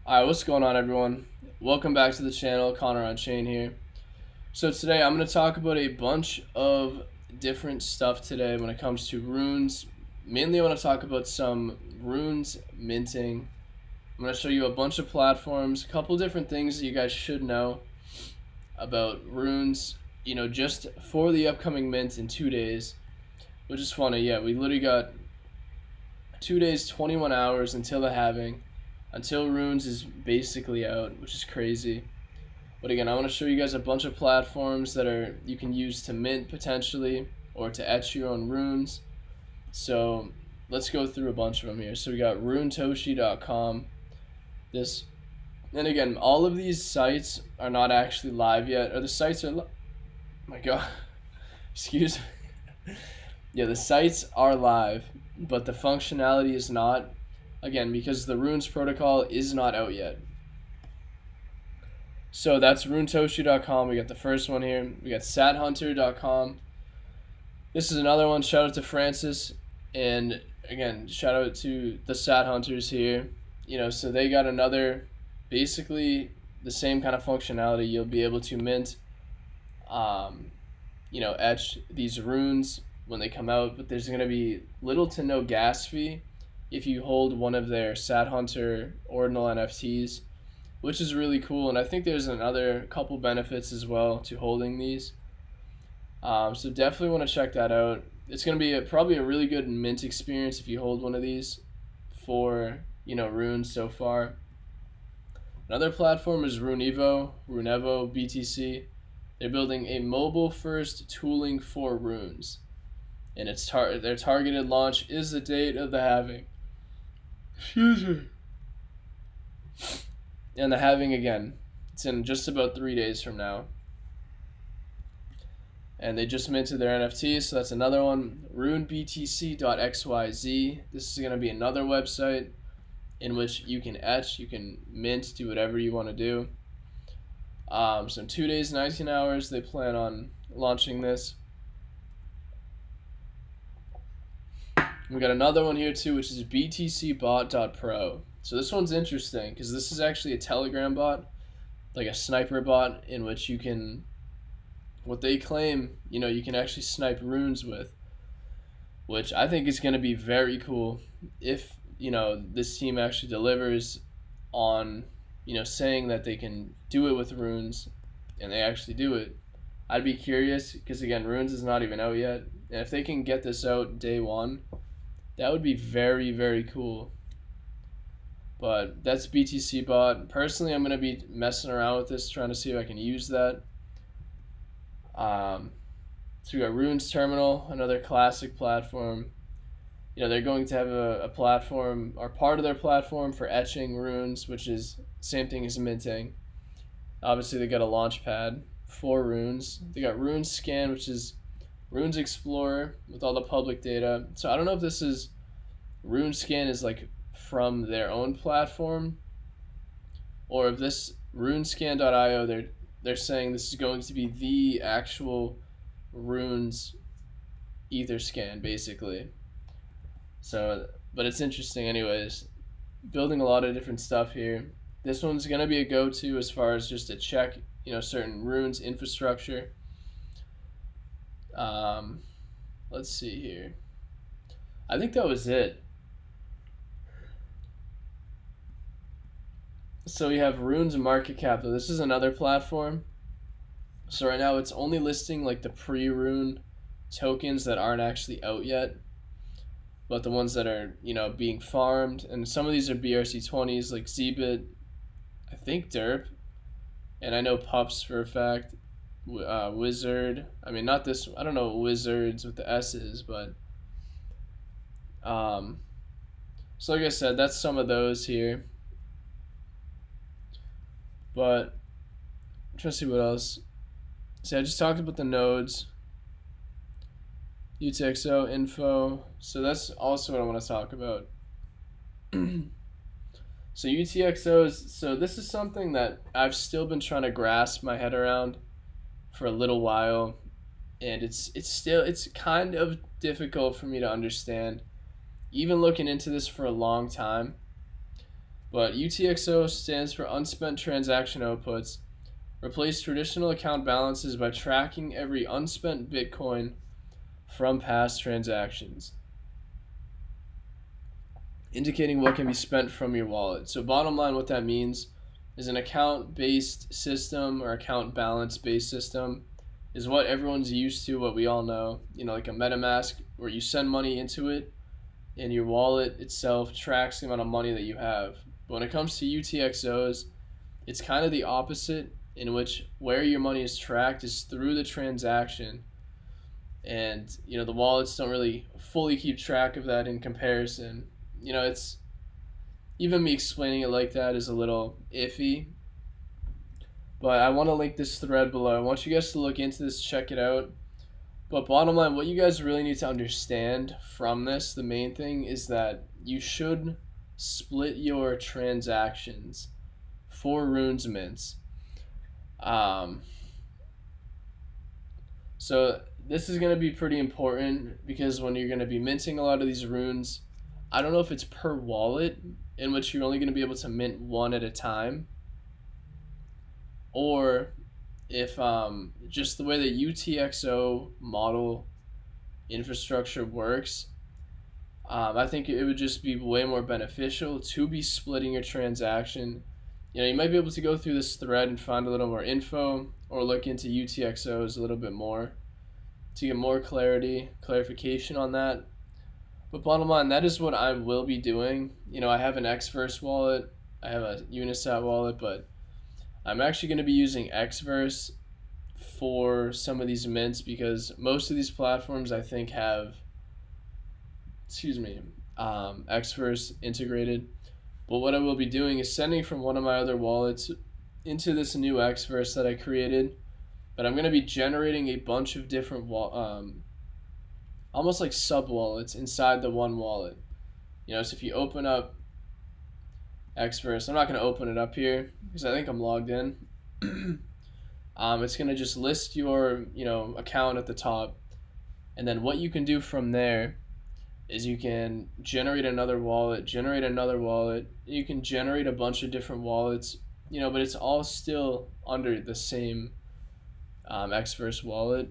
Alright, what's going on, everyone? Welcome back to the channel. Connor on Chain here. So today I'm going to talk about a bunch of different stuff today when it comes to runes. Mainly I want to talk about some runes minting. I'm going to show you a bunch of platforms, a couple different things that you guys should know about runes, just for the upcoming mint in 2 days, which is funny. Yeah, we literally got 2 days, 21 hours until the halving, until runes is basically out, which is crazy. But again, I want to show you guys a bunch of platforms that you can use to mint potentially, or to etch your own runes. So let's go through a bunch of them here. So we got runetoshi.com. This, and again, all of these sites are not actually live yet, or the sites are. My God, excuse me. Yeah, the sites are live, but the functionality is not. Again, because the runes protocol is not out yet. So that's runetoshi.com. We got the first one here. We got sathunter.com. This is another one. Shout out to Francis. And again, shout out to the Sat Hunters here. So they got another, basically the same kind of functionality. You'll be able to mint, etch these runes when they come out. But there's going to be little to no gas fee if you hold one of their Sat Hunter ordinal NFTs, which is really cool. And I think there's another couple benefits as well to holding these. So definitely want to check that out. It's going to be probably a really good mint experience if you hold one of these for, runes so far. Another platform is Runevo BTC. They're building a mobile-first tooling for runes. And their targeted launch is the date of the halving. Excuse me. And the halving again, it's in just about 3 days from now. And they just minted their NFTs, so that's another one. runebtc.xyz. This is going to be another website in which you can etch, you can mint, do whatever you want to do. So in 2 days, 19 hours, they plan on launching this. We got another one here too, which is btcbot.pro. So this one's interesting because this is actually a Telegram bot, like a sniper bot, in which you can, what they claim, you can actually snipe runes with, which I think is going to be very cool if, this team actually delivers on, saying that they can do it with runes and they actually do it. I'd be curious because, again, runes is not even out yet. And if they can get this out day one, that would be very, very cool. But that's BTC bot. Personally, I'm going to be messing around with this, trying to see if I can use that. So we got Runes Terminal, another classic platform. They're going to have a platform, or part of their platform, for etching runes, which is same thing as minting. Obviously, they got a launch pad for runes. They got Runes Scan, which is Runes Explorer with all the public data. So I don't know if this is RuneScan is like from their own platform, or if this runescan.io they're saying this is going to be the actual runes ether scan basically. So, but it's interesting anyways. Building a lot of different stuff here. This one's gonna be a go-to as far as just to check, certain runes infrastructure. Let's see here. I think that was it. So we have Runes Market Cap. This is another platform. So right now it's only listing like the pre-rune tokens that aren't actually out yet, but the ones that are, being farmed. And some of these are BRC20s like Zbit, I think Derp, and I know Pups for a fact. Wizard. I mean, not this. I don't know what Wizards with the S's, but so like I said, that's some of those here. But I'm trying to see what else. So I just talked about the nodes, UTXO info. So that's also what I want to talk about. So UTXOs. So this is something that I've still been trying to grasp my head around for a little while, and it's kind of difficult for me to understand, even looking into this for a long time. But UTXO stands for unspent transaction outputs. Replace traditional account balances by tracking every unspent Bitcoin from past transactions, indicating what can be spent from your wallet. So bottom line, what that means is an account-based system or account balance-based system is what everyone's used to, what we all know. Like a MetaMask where you send money into it and your wallet itself tracks the amount of money that you have. But when it comes to UTXOs, it's kind of the opposite, in which where your money is tracked is through the transaction. And the wallets don't really fully keep track of that in comparison. It's even me explaining it like that is a little iffy. But I want to link this thread below. I want you guys to look into this, check it out. But bottom line, what you guys really need to understand from this, the main thing is that you should split your transactions for runes mints. So this is going to be pretty important because when you're going to be minting a lot of these runes, I don't know if it's per wallet, in which you're only going to be able to mint one at a time, or if just the way the UTXO model infrastructure works, I think it would just be way more beneficial to be splitting your transaction. You might be able to go through this thread and find a little more info, or look into UTXOs a little bit more to get more clarification on that. But bottom line, that is what I will be doing. I have an Xverse wallet, I have a Unisat wallet, but I'm actually going to be using Xverse for some of these mints because most of these platforms I think have, Xverse integrated. But what I will be doing is sending from one of my other wallets into this new Xverse that I created. But I'm going to be generating a bunch of different almost like sub wallets inside the one wallet. So if you open up Xverse, I'm not going to open it up here because I think I'm logged in. It's going to just list your account at the top, and then what you can do from there is you can generate another wallet, you can generate a bunch of different wallets, but it's all still under the same Xverse wallet.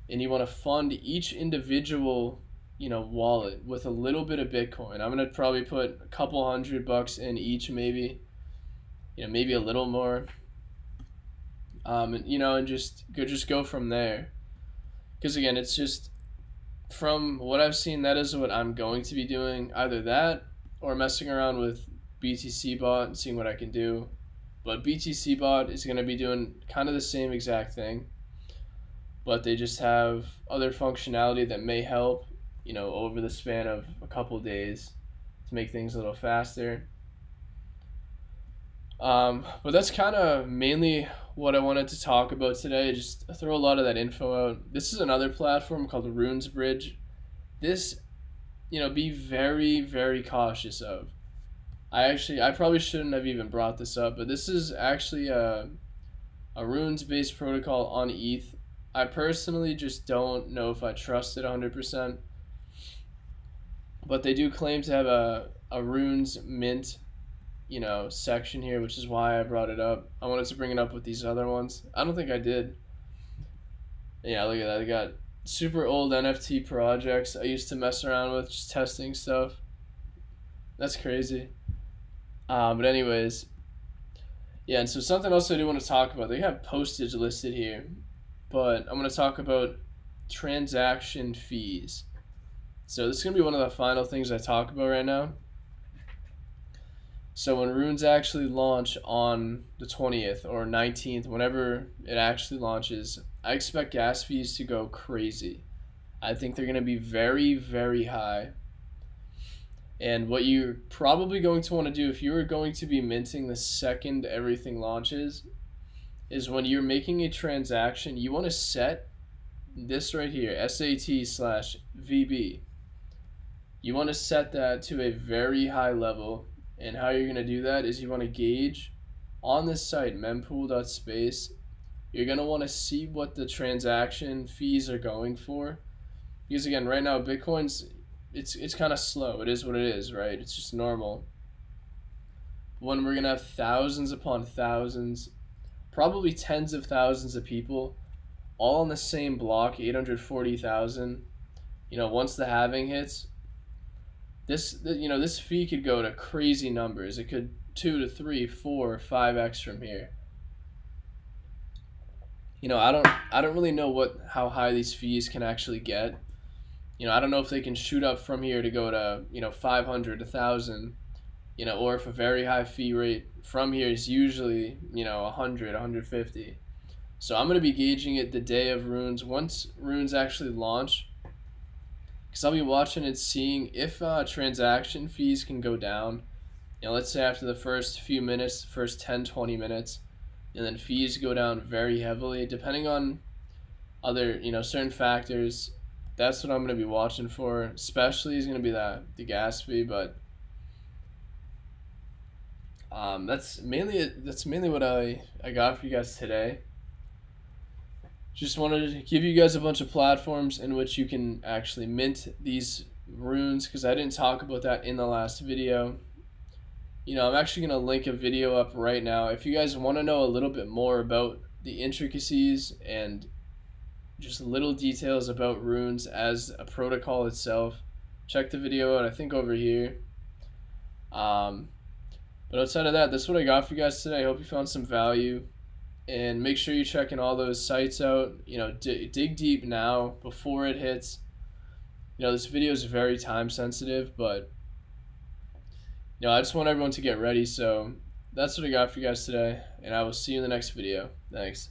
And you want to fund each individual wallet with a little bit of Bitcoin. I'm gonna probably put a couple $100 in each, maybe maybe a little more, and just go from there. Because again, it's just from what I've seen, that is what I'm going to be doing. Either that or messing around with BTC bot and seeing what I can do. But BTC bot is going to be doing kind of the same exact thing, but they just have other functionality that may help, over the span of a couple days to make things a little faster. But that's kind of mainly what I wanted to talk about today. Just throw a lot of that info out. This is another platform called RunesBridge. This, be very, very cautious of. I probably shouldn't have even brought this up, but this is actually a runes-based protocol on ETH. I personally just don't know if I trust it 100%. But they do claim to have a runes mint, section here, which is why I brought it up. I wanted to bring it up with these other ones. I don't think I did. Yeah, look at that. I got super old NFT projects I used to mess around with, just testing stuff. That's crazy. But anyways, yeah, and so something else I do want to talk about. They have postage listed here, but I'm going to talk about transaction fees. So this is going to be one of the final things I talk about right now. So when runes actually launch on the 20th or 19th, whenever it actually launches, I expect gas fees to go crazy. I think they're going to be very, very high. And what you're probably going to want to do if you are going to be minting the second everything launches is when you're making a transaction, you want to set this right here, SAT/VB. You want to set that to a very high level. And how you're going to do that is you want to gauge on this site, mempool.space. You're going to want to see what the transaction fees are going for. Because again, right now, Bitcoin's, it's kind of slow. It is what it is, right? It's just normal. when we're gonna have thousands upon thousands, probably tens of thousands of people all on the same block, 840,000. Once the halving hits, this fee could go to crazy numbers. It could 2 to 3, 4, 5x from here. I don't really know how high these fees can actually get. I don't know if they can shoot up from here to go to 500, 1,000. Or if a very high fee rate from here is usually 100, 150. So I'm going to be gauging it the day of runes, once runes actually launch, because I'll be watching and seeing if transaction fees can go down. Let's say after the first few minutes, first 10, 20 minutes, and then fees go down very heavily, depending on other, certain factors. That's what I'm going to be watching for. Especially is going to be the gas fee, but that's mainly what I got for you guys today. Just wanted to give you guys a bunch of platforms in which you can actually mint these runes, because I didn't talk about that in the last video. I'm actually going to link a video up right now. If you guys want to know a little bit more about the intricacies and just little details about runes as a protocol itself, check the video out, I think over here. But outside of that, that's what I got for you guys today. I hope you found some value. And make sure you're checking all those sites out. Dig deep now before it hits. This video is very time sensitive, but I just want everyone to get ready. So that's what I got for you guys today, and I will see you in the next video. Thanks.